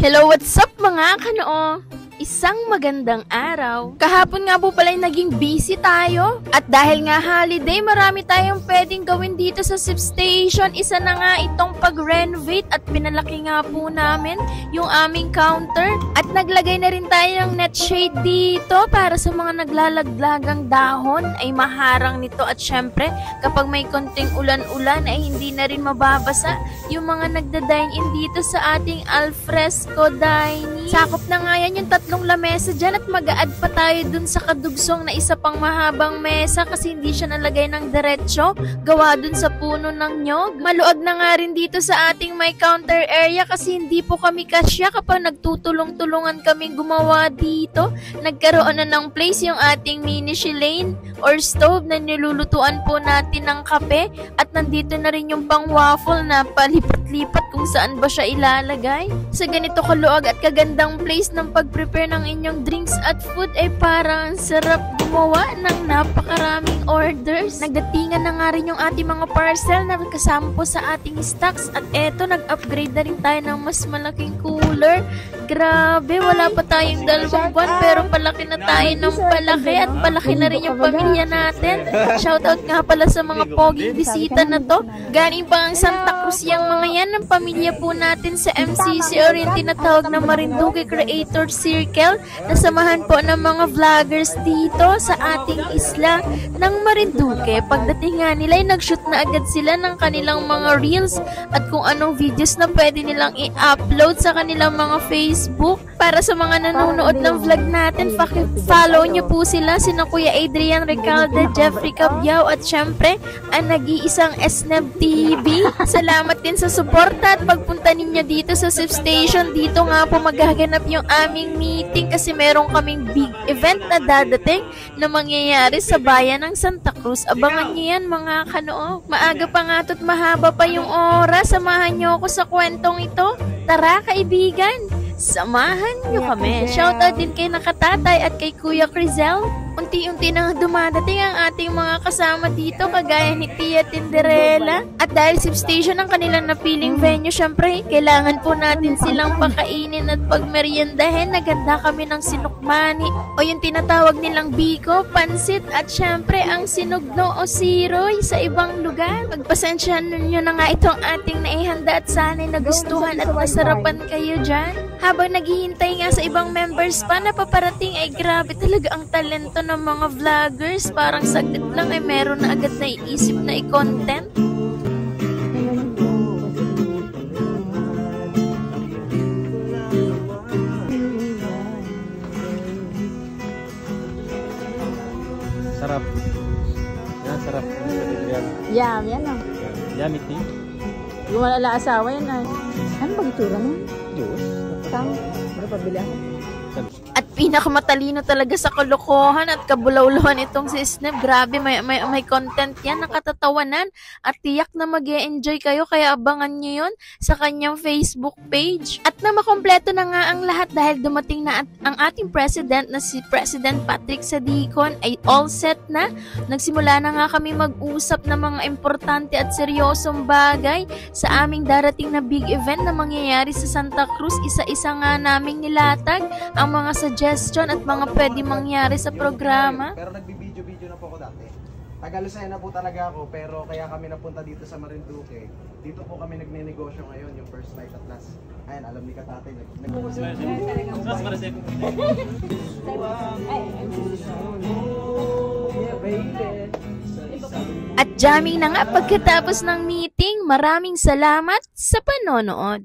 Hello, what's up mga kanoo? Isang magandang araw. Kahapon nga po pala naging busy tayo. At dahil nga holiday, marami tayong pwedeng gawin dito sa Sip Station. Isa na nga itong pag-renovate at pinalaki nga po namin yung aming counter. At naglagay na rin tayo ng net shade dito para sa mga naglalaglagang dahon ay maharang nito. At syempre, kapag may konting ulan-ulan ay hindi na rin mababasa yung mga nagda-dine-in dito sa ating alfresco dining. Sakop na nga yan yung tatlong lamesa dyan at mag-a-add pa tayo dun sa kadugsong na isa pang mahabang mesa kasi hindi siya nalagay ng diretsyo. Gawa dun sa puno ng nyog. Maluag na nga rin dito sa ating may counter area kasi hindi po kami kasya kapag nagtutulong-tulungan kaming gumawa dito. Nagkaroon na ng place yung ating mini shilane or stove na nilulutuan po natin ng kape at nandito na rin yung pang waffle na palipat-lipat kung saan ba siya ilalagay. Sa ganito kaluag at kagandang place ng pag-prepare ng inyong drinks at food ay parang sarap gumawa ng napakaraming orders. Nagdatingan na nga rin yung ating mga parcel na kasama po sa ating stocks at eto nag-upgrade na rin tayo ng mas malaking cooler. Grabe, wala pa tayong 2 buwan pero palaki na tayo ng palaki at palaki na rin yung pamilya natin. Shoutout nga pala sa mga poging bisita na to. Galing pa ang Santa Cruz yung mga yan ng pamilya po natin sa MCC or yung tinatawag na Marinduque Creator Circle na samahan po ng mga vloggers dito sa ating isla ng Marinduque. Pagdating nga nila ay nag-shoot na agad sila ng kanilang mga reels at kung anong videos na pwede nilang i-upload sa kanilang mga Facebook. Para sa mga nanonood ng vlog natin, follow nyo po sila, sina Kuya Adrian Recalde, Jeffrey Cabiao at syempre ang nag-iisang SNEB TV. Salamat din sa suporta at pagpunta ninyo dito sa Sip Station. Dito nga po maghaganap yung aming meeting kasi meron kaming big event na dadating na mangyayari sa bayan ng Santa Cruz. Abangan nyo yan mga kanoo. Maaga pa nga at mahaba pa yung oras. Samahan nyo ako sa kwentong ito. Tara kaibigan, samahan nyo kami. Shoutout din kay Nakatatay at kay Kuya Crizel. Unti-unti nang dumadating ang ating mga kasama dito kagaya ni Tia Tinderella. At dahil Sip Station ang kanilang napiling venue, syempre kailangan po natin silang pakainin at pagmeriendahin. Naganda kami ng sinukmani o yung tinatawag nilang biko, pansit at syempre ang sinugno o siroy sa ibang lugar. Pagpasensyahan nyo na nga itong ating naihanda at sana'y nagustuhan at masarapan kayo dyan. Habang naghihintay nga sa ibang members pa na paparating ay grabe talaga ang talento ng mga vloggers. Parang saglit lang ay meron na agad na iisip na i-content. Sarap. Yan, sarap. Yum, yan lang. Yummy tea. Yung wala asawa yan ay. Ano bang itsura mo? Diyos. Tang, ano pabili ako? At pinakamatalino talaga sa kalokohan at kabulawlawan itong si Snap. Grabe, may content yan, nakatatawanan at tiyak na mag-e-enjoy kayo kaya abangan nyo yun sa kanyang Facebook page. At na makompleto na nga ang lahat dahil dumating na ang ating president na si President Patrick Sadicon ay all set na. Nagsimula na nga kami mag-usap ng mga importante at seryosong bagay sa aming darating na big event na mangyayari sa Santa Cruz. Isa-isa nga naming nilatag ang mga suggestion at mga pwede mangyari sa programa. Pero nagbibideo-video na po ako dati. Taga-Lucena po talaga ako pero kaya kami napunta dito sa Marinduque. Dito po kami nagne-negosyo ngayon yung first night at last. Ayan, alam ni Katate. At jamming na nga pagkatapos ng meeting. Maraming salamat sa panonood.